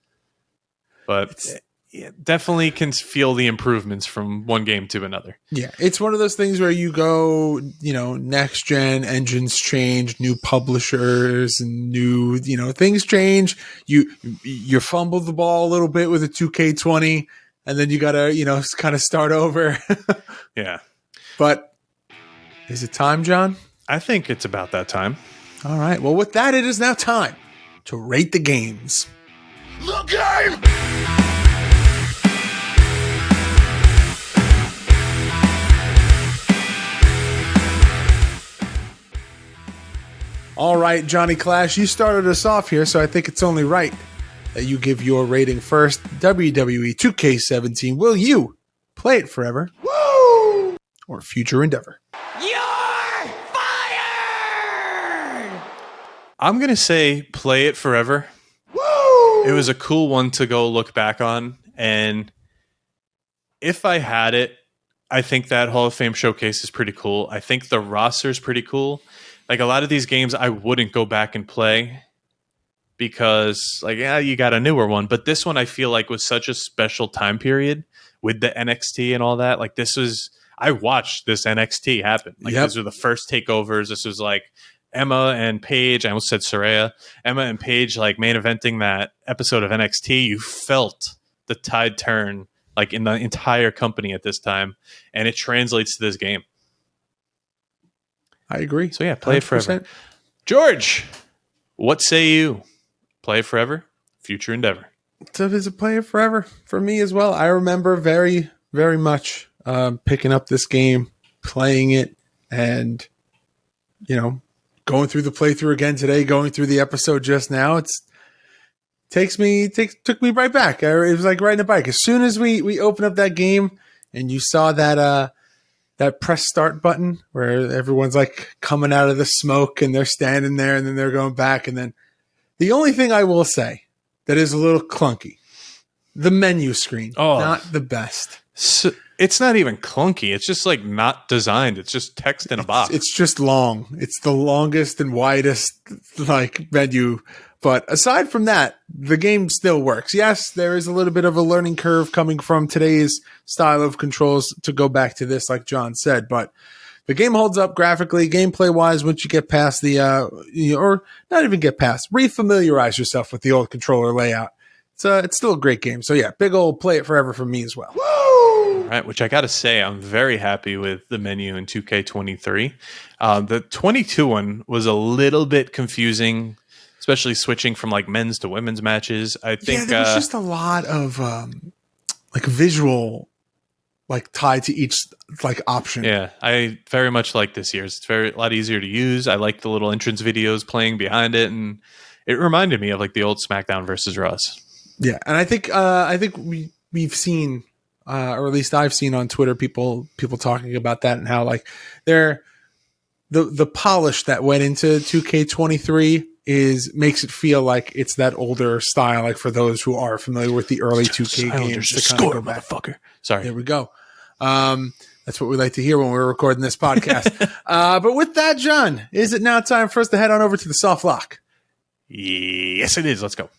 But it definitely can feel the improvements from one game to another. Yeah, it's one of those things where you go, next gen, engines change, new publishers, and new, things change. You fumble the ball a little bit with a 2K20, and then you gotta, kind of start over. Yeah. But is it time, John? I think it's about that time. All right. Well, with that, it is now time to rate the games. The game! All right, Johnny Clash, you started us off here, so I think it's only right that you give your rating first. WWE 2K17, will you play it forever? Woo! Or future endeavor? You're fired! I'm going to say play it forever. Woo! It was a cool one to go look back on. And if I had it, I think that Hall of Fame showcase is pretty cool. I think the roster is pretty cool. Like a lot of these games, I wouldn't go back and play because, like, yeah, you got a newer one. But this one, I feel like was such a special time period with the NXT and all that. Like this was, I watched this NXT happen. Like these were the first takeovers. This was like Emma and Paige. I almost said Saraya. Emma and Paige, like main eventing that episode of NXT. You felt the tide turn, like in the entire company at this time, and it translates to this game. I agree. So yeah, play 100%. It forever. George, what say you? Play it forever, future endeavor. So is it play it forever for me as well? I remember very, very much picking up this game, playing it, and going through the playthrough again today, going through the episode just now. Took me right back. It was like riding a bike. As soon as we opened up that game and you saw that press start button where everyone's like coming out of the smoke and they're standing there and then they're going back. And then the only thing I will say that is a little clunky, the menu screen, not the best. So it's not even clunky. It's just like not designed. It's just text in a box. It's just long. It's the longest and widest like menu. But aside from that, the game still works. Yes, there is a little bit of a learning curve coming from today's style of controls to go back to this, like John said. But the game holds up graphically, gameplay-wise, once you get past the, or not even get past, refamiliarize yourself with the old controller layout. It's still a great game. So yeah, big old play it forever for me as well. All right, which I got to say, I'm very happy with the menu in 2K23. The 22 one was a little bit confusing, especially switching from like men's to women's matches. I think there was just a lot of like visual, like tied to each like option. Yeah, I very much like this year's. It's a lot easier to use. I like the little entrance videos playing behind it, and it reminded me of like the old SmackDown versus Raws. Yeah, and I think we've seen, or at least I've seen on Twitter, people talking about that and how like the polish that went into 2K23 makes it feel like it's that older style, like for those who are familiar with the early 2K games. To kind of go back. Motherfucker. Sorry. There we go. That's what we like to hear when we're recording this podcast. But with that, John, is it now time for us to head on over to the soft lock? Yes, it is. Let's go.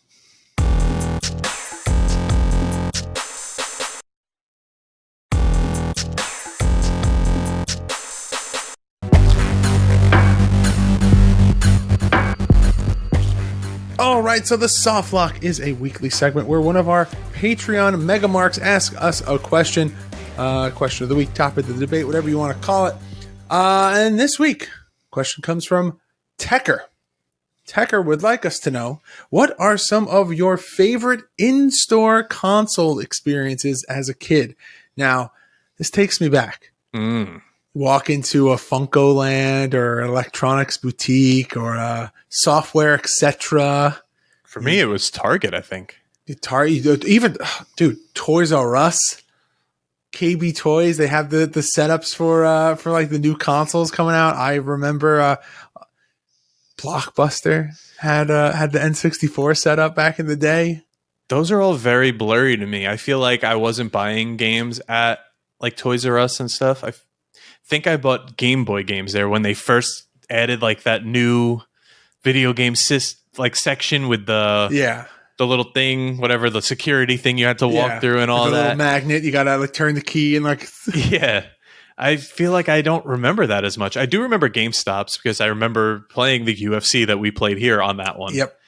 All right, so the Soft Lock is a weekly segment where one of our Patreon mega marks asks us a question of the week, topic of the debate, whatever you want to call it. And this week, question comes from Tecker. Tecker would like us to know, what are some of your favorite in-store console experiences as a kid? Now, this takes me back. Walk into a Funko Land or electronics boutique or a software, etc. For me, it was Target, I think. Even, dude, Toys R Us, KB Toys, they have the setups for like the new consoles coming out. I remember Blockbuster had the N64 setup back in the day. Those are all very blurry to me. I feel like I wasn't buying games at like Toys R Us and stuff. I think I bought Game Boy games there when they first added like that new video game section with the little thing, whatever, the security thing you had to walk through and all that. The little magnet, you gotta like turn the key and like yeah. I feel like I don't remember that as much. I do remember GameStops because I remember playing the UFC that we played here on that one. Yep.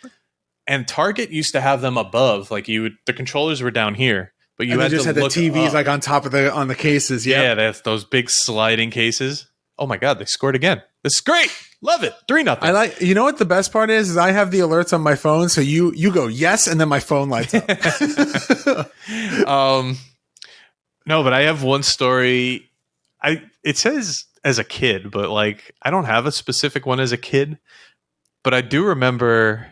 And Target used to have them above, like the controllers were down here. But you had the TVs up. like on top of on the cases. Yeah, that's those big sliding cases. Oh my God, they scored again. This is great. Love it. 3-0. I like. You know what the best part is I have the alerts on my phone, so you go yes, and then my phone lights up. No, but I have one story. It says as a kid, but like I don't have a specific one as a kid. But I do remember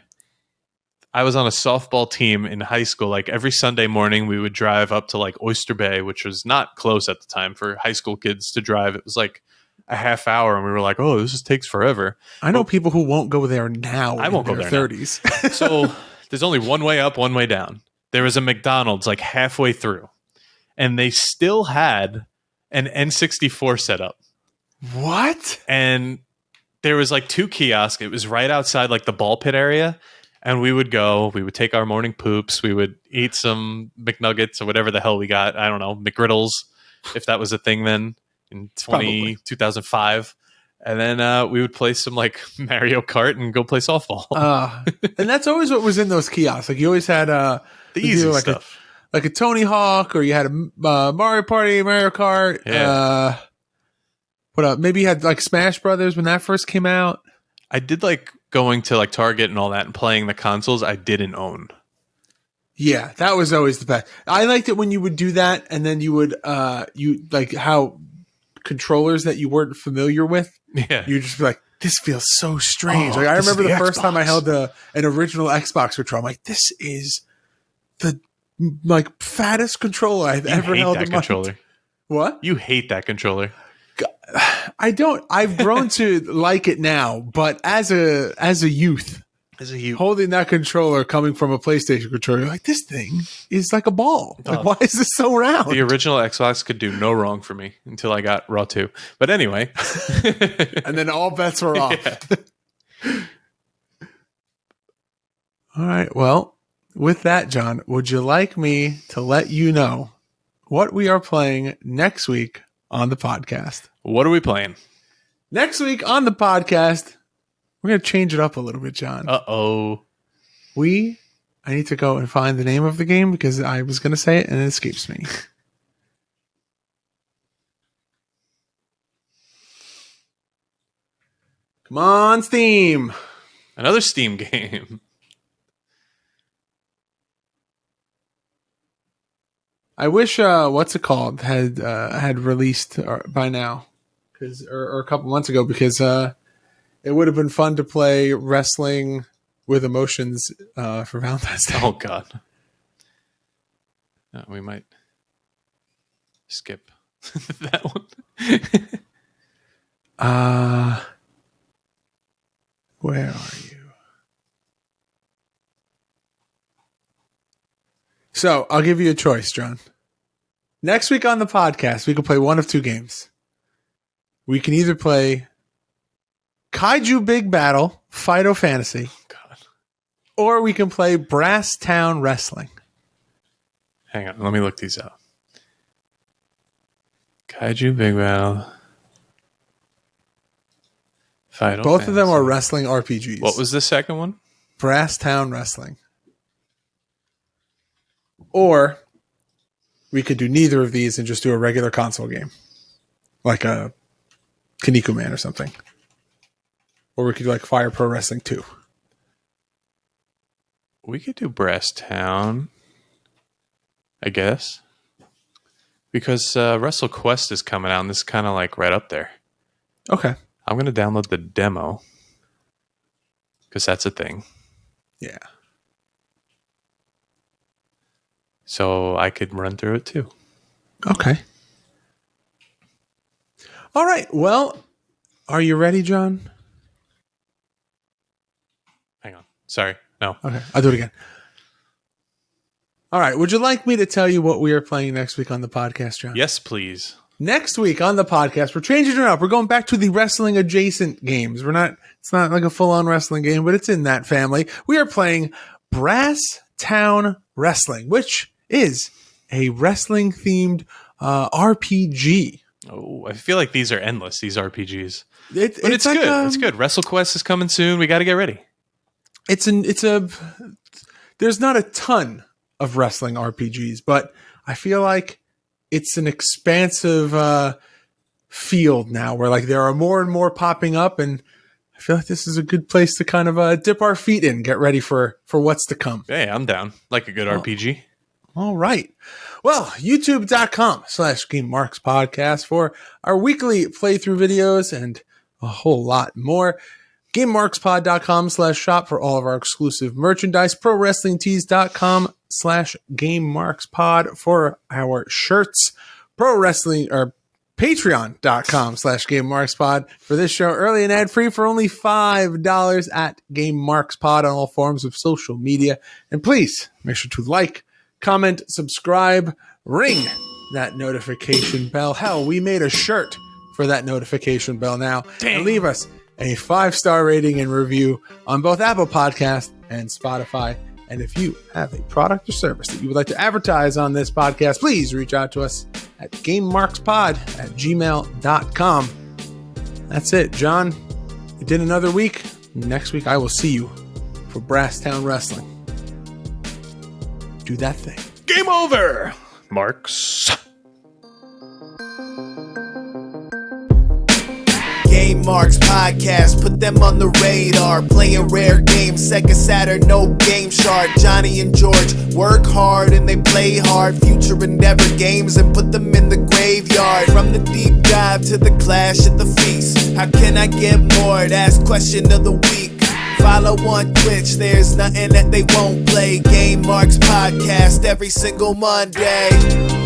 I was on a softball team in high school. Like every Sunday morning, we would drive up to like Oyster Bay, which was not close at the time for high school kids to drive. It was like a half hour, and we were like, "Oh, this just takes forever." I know people who won't go there now. I won't go there 30s. So there's only one way up, one way down. There was a McDonald's like halfway through, and they still had an N64 set up. What? And there was like 2 kiosks. It was right outside like the ball pit area. And we would take our morning poops. We would eat some McNuggets or whatever the hell we got. I don't know, McGriddles, if that was a thing then in 2005. And then we would play some like Mario Kart and go play softball. And that's always what was in those kiosks. Like you always had the easy like stuff. like a Tony Hawk, or you had a Mario Party, Mario Kart. Yeah. What else? Maybe you had like Smash Brothers when that first came out. I did like going to like Target and all that and playing the consoles I didn't own. Yeah, that was always the best. I liked it when you would do that, and then you would you like how controllers that you weren't familiar with. Yeah, you just be like, this feels so strange. Oh, like I remember the first Xbox. time I held an original Xbox controller. I'm like, this is the like fattest controller I've ever held in my controller. What? You hate that controller. I don't. I've grown to like it now, but as a youth, holding that controller coming from a PlayStation controller, like this thing is like a ball. Like, why is this so round? The original Xbox could do no wrong for me until I got Raw 2. But anyway. And then all bets were off. Yeah. All right. Well, with that, John, would you like me to let you know what we are playing next week on the podcast? What are we playing? Next week on the podcast, we're going to change it up a little bit, John. Uh-oh. I need to go and find the name of the game because I was going to say it and it escapes me. Come on, Steam. Another Steam game. I wish what's it called had released by now, or a couple months ago, because it would have been fun to play Wrestling with Emotions for Valentine's Day. Oh God, we might skip that one. Where are you? So I'll give you a choice, John. Next week on the podcast, we can play one of 2 games. We can either play Kaiju Big Battle, Fight Fantasy, God. or we can play Brass Town Wrestling. Hang on, let me look these up. Kaiju Big Battle. Fight Both of them are wrestling RPGs. What was the second one? Brass Town Wrestling. Or we could do neither of these and just do a regular console game. Like a Kaneko Man or something. Or we could do like Fire Pro Wrestling 2. We could do Brass Town, I guess. Because WrestleQuest is coming out and this is kind of like right up there. Okay. I'm going to download the demo. Because that's a thing. Yeah. So I could run through it too. Okay. All right. Well, are you ready, John? Hang on. Sorry. No. Okay. I'll do it again. All right. Would you like me to tell you what we are playing next week on the podcast, John? Yes, please. Next week on the podcast, we're changing it up. We're going back to the wrestling adjacent games. It's not like a full on wrestling game, but it's in that family. We are playing Brass Town Wrestling, which is a wrestling themed RPG. Oh, I feel like these are endless, these RPGs. But it's like good. It's good. WrestleQuest is coming soon. We got to get ready. There's not a ton of wrestling RPGs, but I feel like it's an expansive field now where like there are more and more popping up, and I feel like this is a good place to kind of dip our feet in, get ready for what's to come. Hey, I'm down. Like a good RPG. All right. Well, youtube.com/GameMarks Podcast for our weekly playthrough videos and a whole lot more. GameMarksPod.com/shop for all of our exclusive merchandise. ProWrestlingTees.com/GameMarksPod for our shirts. Patreon.com/GameMarksPod for this show early and ad-free for only $5 at GameMarksPod on all forms of social media. And please make sure to like, comment, subscribe, ring that notification bell. Hell, we made a shirt for that notification bell now. And leave us a 5-star rating and review on both Apple Podcasts and Spotify. And if you have a product or service that you would like to advertise on this podcast, please reach out to us at GameMarksPod@gmail.com. That's it, John. We did another week. Next week, I will see you for Brasstown Wrestling. Do that thing. Game over, Marks. Game Marks Podcast, put them on the radar. Playing rare games, Sega Saturn, no Game Shark. Johnny and George work hard and they play hard. Future endeavor games and put them in the graveyard. From the deep dive to the clash at the feast. How can I get more? That's question of the week. Follow on Twitch, there's nothing that they won't play. Game Marks Podcast every single Monday.